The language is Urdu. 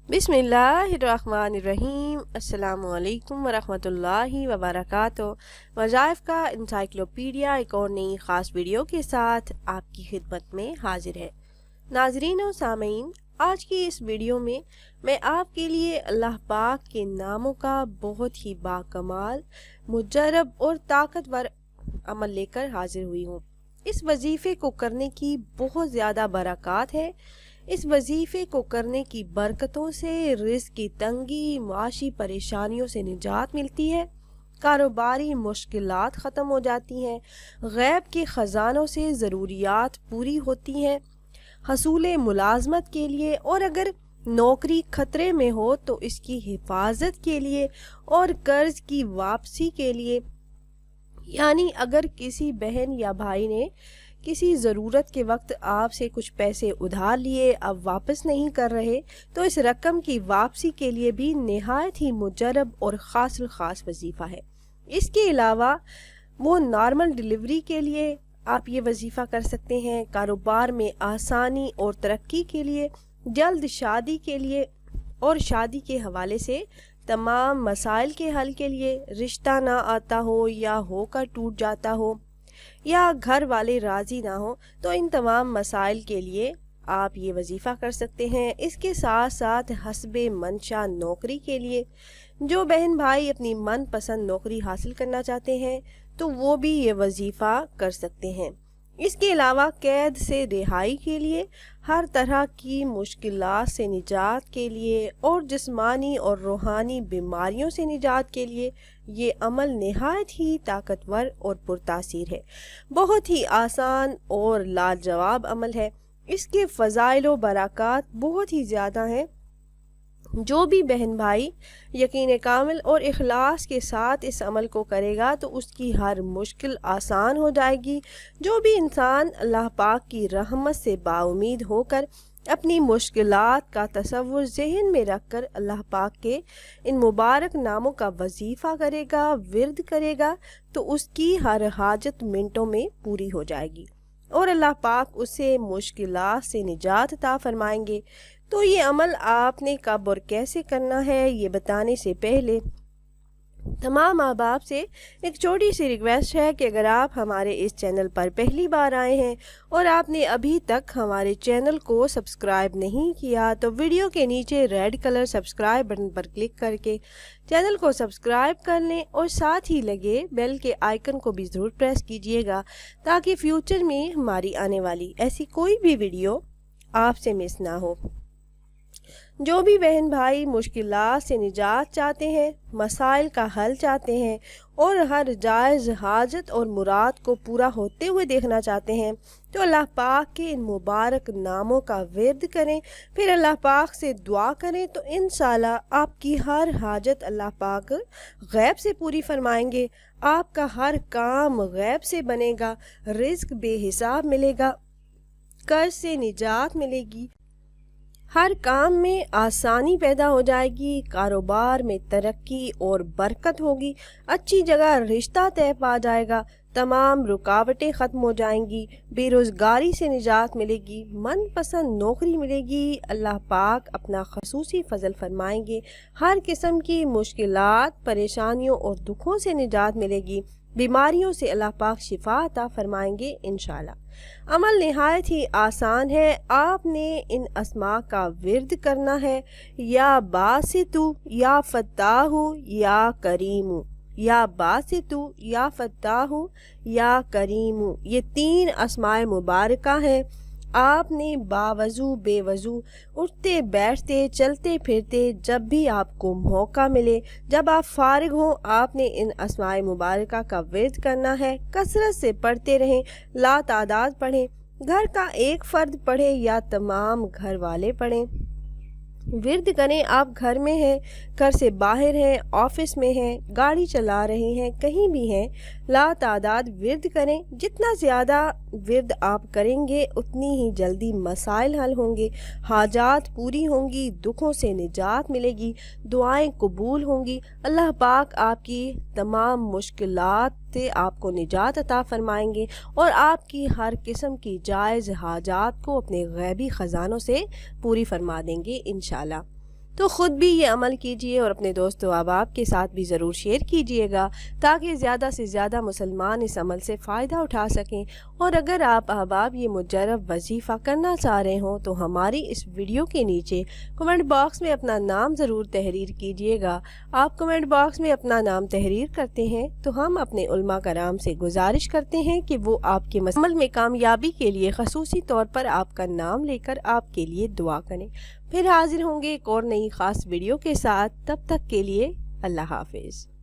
بسم اللہ الرحمن الرحیم۔ السلام علیکم ورحمۃ اللہ وبرکاتہ۔ وظائف کا انسائکلوپیڈیا ایک اور نئی خاص ویڈیو کے ساتھ آپ کی خدمت میں حاضر ہے۔ ناظرین و سامعین، آج کی اس ویڈیو میں آپ کے لیے اللہ پاک کے ناموں کا بہت ہی باکمال، مجرب اور طاقتور عمل لے کر حاضر ہوئی ہوں۔ اس وظیفے کو کرنے کی بہت زیادہ برکات ہے۔ اس وظیفے کو کرنے کی برکتوں سے رزق کی تنگی، معاشی پریشانیوں سے نجات ملتی ہے، کاروباری مشکلات ختم ہو جاتی ہیں، غیب کے خزانوں سے ضروریات پوری ہوتی ہیں، حصول ملازمت کے لیے، اور اگر نوکری خطرے میں ہو تو اس کی حفاظت کے لیے اور قرض کی واپسی کے لیے، یعنی اگر کسی بہن یا بھائی نے کسی ضرورت کے وقت آپ سے کچھ پیسے ادھار لیے، اب واپس نہیں کر رہے، تو اس رقم کی واپسی کے لیے بھی نہایت ہی مجرب اور خاص الخاص وظیفہ ہے۔ اس کے علاوہ وہ نارمل ڈلیوری کے لیے آپ یہ وظیفہ کر سکتے ہیں، کاروبار میں آسانی اور ترقی کے لیے، جلد شادی کے لیے اور شادی کے حوالے سے تمام مسائل کے حل کے لیے، رشتہ نہ آتا ہو یا ہو کر ٹوٹ جاتا ہو یا گھر والے راضی نہ ہو، تو ان تمام مسائل کے لیے آپ یہ وظیفہ کر سکتے ہیں۔ اس کے ساتھ ساتھ حسب منشا نوکری کے لیے، جو بہن بھائی اپنی من پسند نوکری حاصل کرنا چاہتے ہیں تو وہ بھی یہ وظیفہ کر سکتے ہیں۔ اس کے علاوہ قید سے رہائی کے لیے، ہر طرح کی مشکلات سے نجات کے لیے اور جسمانی اور روحانی بیماریوں سے نجات کے لیے یہ عمل نہایت ہی طاقتور اور پرتاثیر ہے۔ بہت ہی آسان اور لاجواب عمل ہے۔ اس کے فضائل و برکات بہت ہی زیادہ ہیں۔ جو بھی بہن بھائی یقین کامل اور اخلاص کے ساتھ اس عمل کو کرے گا تو اس کی ہر مشکل آسان ہو جائے گی۔ جو بھی انسان اللہ پاک کی رحمت سے باامید ہو کر اپنی مشکلات کا تصور ذہن میں رکھ کر اللہ پاک کے ان مبارک ناموں کا وظیفہ کرے گا، ورد کرے گا، تو اس کی ہر حاجت منٹوں میں پوری ہو جائے گی اور اللہ پاک اسے مشکلات سے نجات عطا فرمائیں گے۔ تو یہ عمل آپ نے کب اور کیسے کرنا ہے یہ بتانے سے پہلے تمام احباب سے ایک چھوٹی سی ریکویسٹ ہے کہ اگر آپ ہمارے اس چینل پر پہلی بار آئے ہیں اور آپ نے ابھی تک ہمارے چینل کو سبسکرائب نہیں کیا تو ویڈیو کے نیچے ریڈ کلر سبسکرائب بٹن پر کلک کر کے چینل کو سبسکرائب کر لیں اور ساتھ ہی لگے بیل کے آئیکن کو بھی ضرور پریس کیجیے گا تاکہ فیوچر میں ہماری آنے والی ایسی کوئی بھی ویڈیو آپ سے مس نہ ہو۔ جو بھی بہن بھائی مشکلات سے نجات چاہتے ہیں، مسائل کا حل چاہتے ہیں اور ہر جائز حاجت اور مراد کو پورا ہوتے ہوئے دیکھنا چاہتے ہیں تو اللہ پاک کے ان مبارک ناموں کا ورد کریں، پھر اللہ پاک سے دعا کریں تو انشاءاللہ آپ کی ہر حاجت اللہ پاک غیب سے پوری فرمائیں گے۔ آپ کا ہر کام غیب سے بنے گا، رزق بے حساب ملے گا، قرض سے نجات ملے گی، ہر کام میں آسانی پیدا ہو جائے گی، کاروبار میں ترقی اور برکت ہوگی، اچھی جگہ رشتہ طے پا جائے گا، تمام رکاوٹیں ختم ہو جائیں گی، بے روزگاری سے نجات ملے گی، من پسند نوکری ملے گی، اللہ پاک اپنا خصوصی فضل فرمائیں گے، ہر قسم کی مشکلات، پریشانیوں اور دکھوں سے نجات ملے گی، بیماریوں سے اللہ پاک شفا عطا فرمائیں گے انشاءاللہ۔ عمل نہایت ہی آسان ہے۔ آپ نے ان اسماء کا ورد کرنا ہے، یا باسطو، یا فتاح، یا کریم، یا باسطو، یا فتاح، یا کریم، یہ تین اسماء مبارکہ ہیں۔ آپ نے باوضو بے وضو، اٹھتے بیٹھتے چلتے پھرتے جب بھی آپ کو موقع ملے، جب آپ فارغ ہوں، آپ نے ان اسماء مبارکہ کا ورد کرنا ہے۔ کثرت سے پڑھتے رہیں، لا تعداد پڑھیں، گھر کا ایک فرد پڑھے یا تمام گھر والے پڑھیں۔ ورد کریں، آپ گھر میں ہیں، گھر سے باہر ہیں، آفس میں ہیں، گاڑی چلا رہے ہیں، کہیں بھی ہیں، لا تعداد ورد کریں۔ جتنا زیادہ ورد آپ کریں گے اتنی ہی جلدی مسائل حل ہوں گے، حاجات پوری ہوں گی، دکھوں سے نجات ملے گی، دعائیں قبول ہوں گی، اللہ پاک آپ کی تمام مشکلات سے آپ کو نجات عطا فرمائیں گے اور آپ کی ہر قسم کی جائز حاجات کو اپنے غیبی خزانوں سے پوری فرما دیں گے انشاءاللہ۔ تو خود بھی یہ عمل کیجئے اور اپنے دوست و احباب کے ساتھ بھی ضرور شیئر کیجئے گا تاکہ زیادہ سے زیادہ مسلمان اس عمل سے فائدہ اٹھا سکیں۔ اور اگر آپ احباب یہ مجرب وظیفہ کرنا چاہ رہے ہوں تو ہماری اس ویڈیو کے نیچے کمنٹ باکس میں اپنا نام ضرور تحریر کیجئے گا۔ آپ کمنٹ باکس میں اپنا نام تحریر کرتے ہیں تو ہم اپنے علماء کرام سے گزارش کرتے ہیں کہ وہ آپ کے عمل میں کامیابی کے لیے خصوصی طور پر آپ کا نام لے کر آپ کے لیے دعا کریں۔ پھر حاضر ہوں گے ایک اور نئی خاص ویڈیو کے ساتھ، تب تک کے لیے اللہ حافظ۔